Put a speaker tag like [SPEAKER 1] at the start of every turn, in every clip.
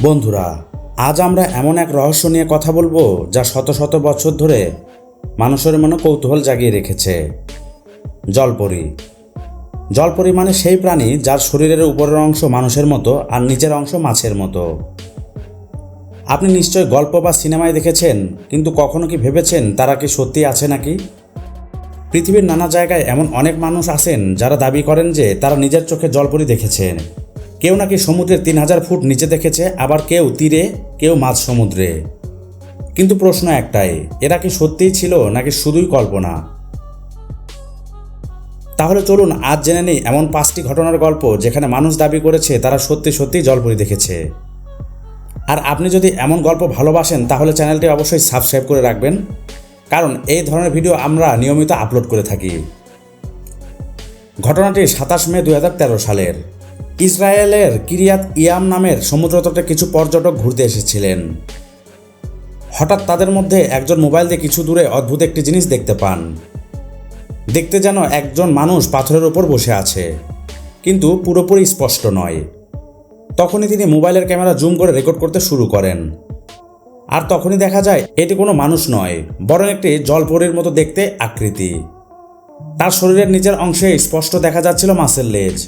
[SPEAKER 1] বন্ধুরা, আজ আমরা এমন এক রহস্য নিয়ে কথা বলবো যা শত শত বছর ধরে মানুষের মনে কৌতূহল জাগিয়ে রেখেছে। জলপরি। জলপরি মানে সেই প্রাণী যার শরীরের উপরের অংশ মানুষের মতো আর নিচের অংশ মাছের মতো। আপনি নিশ্চয় গল্প বা সিনেমায় দেখেছেন, কিন্তু কখনো কি ভেবেছেন তারা কি সত্যি আছে নাকি? পৃথিবীর নানা জায়গায় এমন অনেক মানুষ আছেন যারা দাবি করেন যে তারা নিজের চোখে জলপরি দেখেছেন। কেউ নাকি সমুদ্রের 3000 ফুট নিচে দেখেছে, আবার কেউ তীরে, কেউ মাঝ সমুদ্রে। কিন্তু প্রশ্ন একটাই, এরা কি সত্যিই ছিল নাকি শুধুই কল্পনা? তাহলে চলুন আজ জেনে নিই এমন 5টি ঘটনার গল্প যেখানে মানুষ দাবি করেছে তারা সত্যি সত্যি জলপরি দেখেছে। আর আপনি যদি এমন গল্প ভালোবাসেন তাহলে চ্যানেলটি অবশ্যই সাবস্ক্রাইব করে রাখবেন, কারণ এই ধরনের ভিডিও আমরা নিয়মিত আপলোড করে থাকি। ঘটনাটি 27 মে 2013 সালের। ইসরায়েলের কিরিয়াত ইয়াম নামের সমুদ্রতটে কিছু পর্যটক ঘুরতে এসেছিলেন। হঠাৎ তাদের মধ্যে একজন মোবাইল দিয়ে কিছু দূরে অদ্ভুত একটি জিনিস দেখতে পান। দেখতে যেন একজন মানুষ পাথরের ওপর বসে আছে, কিন্তু পুরোপুরি স্পষ্ট নয়। তখনই তিনি মোবাইলের ক্যামেরা জুম করে রেকর্ড করতে শুরু করেন। আর তখনই দেখা যায় এটি কোনো মানুষ নয়, বরং একটি জলপরীর মতো দেখতে আকৃতি। তার শরীরের নিচের অংশে স্পষ্ট দেখা যাচ্ছিল মাছের লেজ।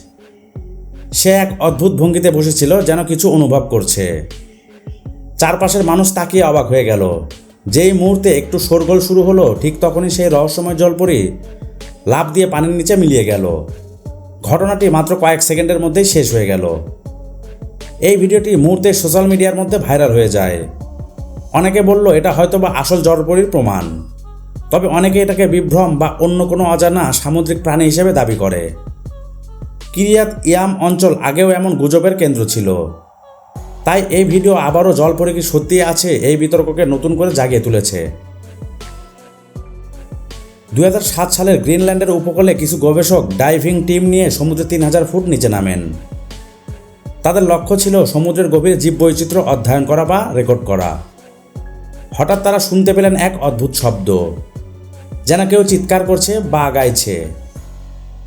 [SPEAKER 1] সে এক অদ্ভুত ভঙ্গিতে বসেছিল, যেন কিছু অনুভব করছে। চারপাশের মানুষ তাকিয়ে অবাক হয়ে গেল। যেই মুহূর্তে একটু শোরগোল শুরু হলো, ঠিক তখনই সেই রহস্যময় জলপরি লাফ দিয়ে পানির নিচে মিলিয়ে গেল। ঘটনাটি মাত্র কয়েক সেকেন্ডের মধ্যেই শেষ হয়ে গেল। এই ভিডিওটি মুহূর্তে সোশ্যাল মিডিয়ার মধ্যে ভাইরাল হয়ে যায়। অনেকে বলল এটা হয়তোবা আসল জলপরির প্রমাণ, তবে অনেকে এটাকে বিভ্রম বা অন্য কোনো অজানা সামুদ্রিক প্রাণী হিসেবে দাবি করে। কিরিয়াত ইয়াম অঞ্চল আগেও এমন গুজবের কেন্দ্র ছিল, তাই এই ভিডিও আবারও জলপরি কি সত্যিই আছে এই বিতর্ককে নতুন করে জাগিয়ে তুলেছে। 2007 সালের গ্রিনল্যান্ডের উপকূলে কিছু গবেষক ডাইভিং টিম নিয়ে সমুদ্রে 3000 ফুট নিচে নামেন। তাদের লক্ষ্য ছিল সমুদ্রের গভীরে জীববৈচিত্র্য অধ্যয়ন করা বা রেকর্ড করা। হঠাৎ তারা শুনতে পেলেন এক অদ্ভুত শব্দ, যেন কেউ চিৎকার করছে বা গাইছে।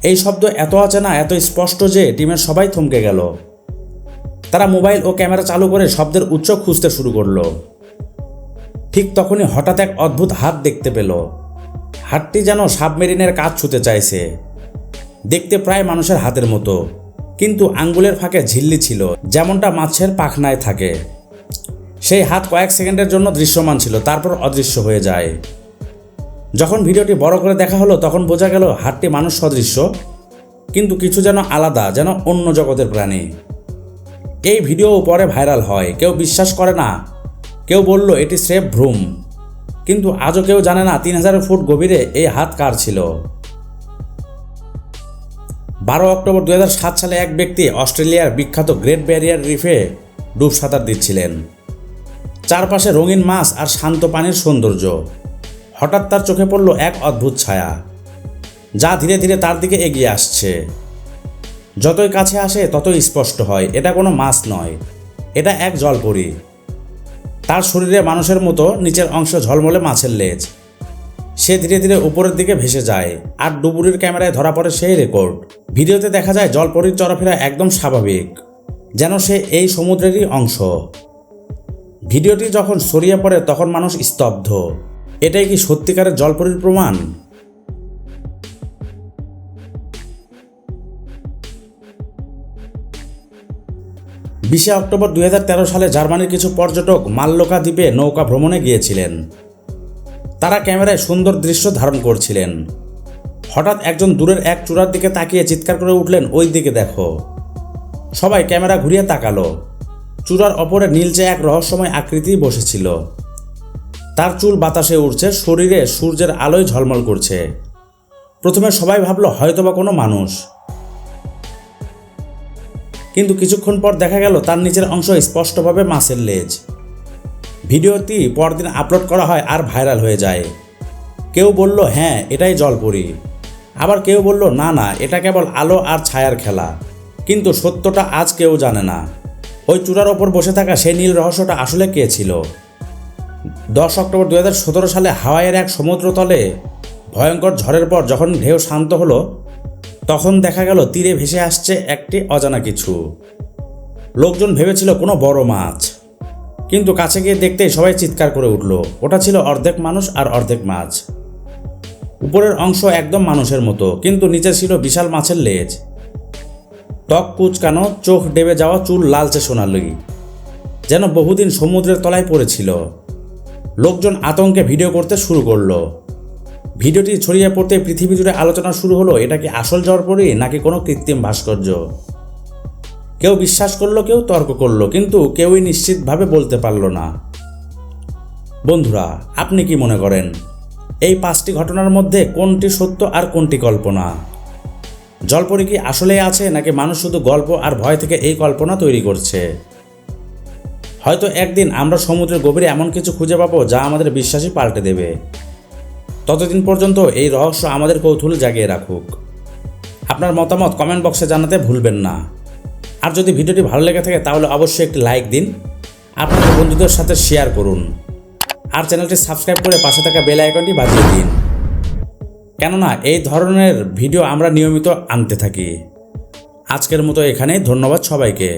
[SPEAKER 1] এই শব্দ এত অচেনা, এত স্পষ্ট যে টিমের সবাই থমকে গেল। তারা মোবাইল ও ক্যামেরা চালু করে শব্দের উৎস খুঁজতে শুরু করলো। ঠিক তখনই হঠাৎ এক অদ্ভুত হাত দেখতে পেল। হাতটি যেন সাবমেরিনের কাজ ছুঁতে চাইছে। দেখতে প্রায় মানুষের হাতের মতো, কিন্তু আঙ্গুলের ফাঁকে ঝিল্লি ছিল, যেমনটা মাছের পাখনায় থাকে। সেই হাত কয়েক সেকেন্ডের জন্য দৃশ্যমান ছিল, তারপর অদৃশ্য হয়ে যায়। যখন ভিডিওটি বড় করে দেখা হলো তখন বোঝা গেল হাতটি মানুষ সদৃশ্য, কিন্তু কিছু যেন আলাদা, যেন অন্য জগতের প্রাণী। এই ভিডিও পরে ভাইরাল হয়। কেউ বিশ্বাস করে না, কেউ বলল এটি স্রেফ ভ্রম, কিন্তু আজও কেউ জানে না 3000 ফুট গভীরে এই হাত কার ছিল। 12 অক্টোবর 2007 সালে এক ব্যক্তি অস্ট্রেলিয়ার বিখ্যাত গ্রেট ব্যারিয়ার রিফে ডুব সাঁতার দিচ্ছিলেন। চারপাশে রঙিন মাছ আর শান্ত পানির সৌন্দর্য। হঠাৎ তার চোখে পড়ল এক অদ্ভুত ছায়া, যা ধীরে ধীরে তার দিকে এগিয়ে আসছে। যতই কাছে আসে ততই স্পষ্ট হয় এটা কোনো মাছ নয়, এটা এক জলপরি। তার শরীরে মানুষের মতো, নিচের অংশ ঝলমলে মাছের লেজ। সে ধীরে ধীরে উপরের দিকে ভেসে যায়, আর ডুবুরির ক্যামেরায় ধরা পড়ে সেই রেকর্ড। ভিডিওতে দেখা যায় জলপরির চলাফেরা একদম স্বাভাবিক, যেন সে এই সমুদ্রেরই অংশ। ভিডিওটি যখন ছড়িয়ে পড়ে তখন মানুষ স্তব্ধ। এটাই কি সত্যিকারের জলপরির প্রমাণ? বিশে অক্টোবর 2013 সালে জার্মানির কিছু পর্যটক মাল্লোকা দ্বীপে নৌকা ভ্রমণে গিয়েছিলেন। তারা ক্যামেরায় সুন্দর দৃশ্য ধারণ করছিলেন। হঠাৎ একজন দূরের এক চূড়ার দিকে তাকিয়ে চিৎকার করে উঠলেন, ওই দিকে দেখো। সবাই ক্যামেরা ঘুরিয়ে তাকালো। চূড়ার ওপরে নীলচে এক রহস্যময় আকৃতি বসেছিল। তার চুল বাতাসে উড়ছে, শরীরে সূর্যের আলোয় ঝলমল করছে। প্রথমে সবাই ভাবল হয়তোবা কোনো মানুষ, কিন্তু কিছুক্ষণ পর দেখা গেল তার নিচের অংশ স্পষ্টভাবে মাছের লেজ। ভিডিওটি পরদিন আপলোড করা হয় আর ভাইরাল হয়ে যায়। কেউ বলল হ্যাঁ এটাই জলপরি, আবার কেউ বলল না না, এটা কেবল আলো আর ছায়ার খেলা। কিন্তু সত্যটা আজ কেউ জানে না। ওই চূড়ার ওপর বসে থাকা সেই নীল রহস্যটা আসলে কে ছিল? 10 অক্টোবর 2017 সালে হাওয়াইয়ের এক সমুদ্রতলে ভয়ঙ্কর ঝড়ের পর যখন ঢেউ শান্ত হলো, তখন দেখা গেল তীরে ভেসে আসছে একটি অজানা কিছু। লোকজন ভেবেছিল কোনো বড় মাছ, কিন্তু কাছে গিয়ে দেখতেই সবাই চিৎকার করে উঠল। ওটা ছিল অর্ধেক মানুষ আর অর্ধেক মাছ। উপরের অংশ একদম মানুষের মতো, কিন্তু নিচে ছিল বিশাল মাছের লেজ, ত্বক কুঁচকানো, চোখ ডেবে যাওয়া, চুল লালচে সোনালি, যেন বহুদিন সমুদ্রের তলায় পড়েছিল। লোকজন আতঙ্কে ভিডিও করতে শুরু করলো। ভিডিওটি ছড়িয়ে পড়তে পৃথিবী জুড়ে আলোচনা শুরু হলো, এটা কি আসল জলপরি নাকি কোনো কৃত্রিম ভাস্কর্য। কেউ বিশ্বাস করলো, কেউ তর্ক করলো, কিন্তু কেউই নিশ্চিতভাবে বলতে পারল না। বন্ধুরা, আপনি কি মনে করেন এই 5টি ঘটনার মধ্যে কোনটি সত্য আর কোনটি কল্পনা? জলপরি কি আসলেই আছে, নাকি মানুষ শুধু গল্প আর ভয় থেকে এই কল্পনা তৈরি করছে? হয়তো একদিন আমরা সমুদ্রের গভীরে এমন কিছু খুঁজে পাবো যা আমাদের বিশ্বাসই পাল্টে দেবে। ততদিন পর্যন্ত এই রহস্য আমাদের কৌতূহল জাগিয়ে রাখুক। আপনার মতামত কমেন্ট বক্সে জানাতে ভুলবেন না। আর যদি ভিডিওটি ভালো লেগে থাকে তাহলে অবশ্যই একটি লাইক দিন, আপনাদের বন্ধুদের সাথে শেয়ার করুন, আর চ্যানেলটি সাবস্ক্রাইব করে পাশে থাকা বেল আইকনটি বাজিয়ে দিন, কেননা এই ধরনের ভিডিও আমরা নিয়মিত আনতে থাকি। আজকের মতো এখানেই, ধন্যবাদ সবাইকে।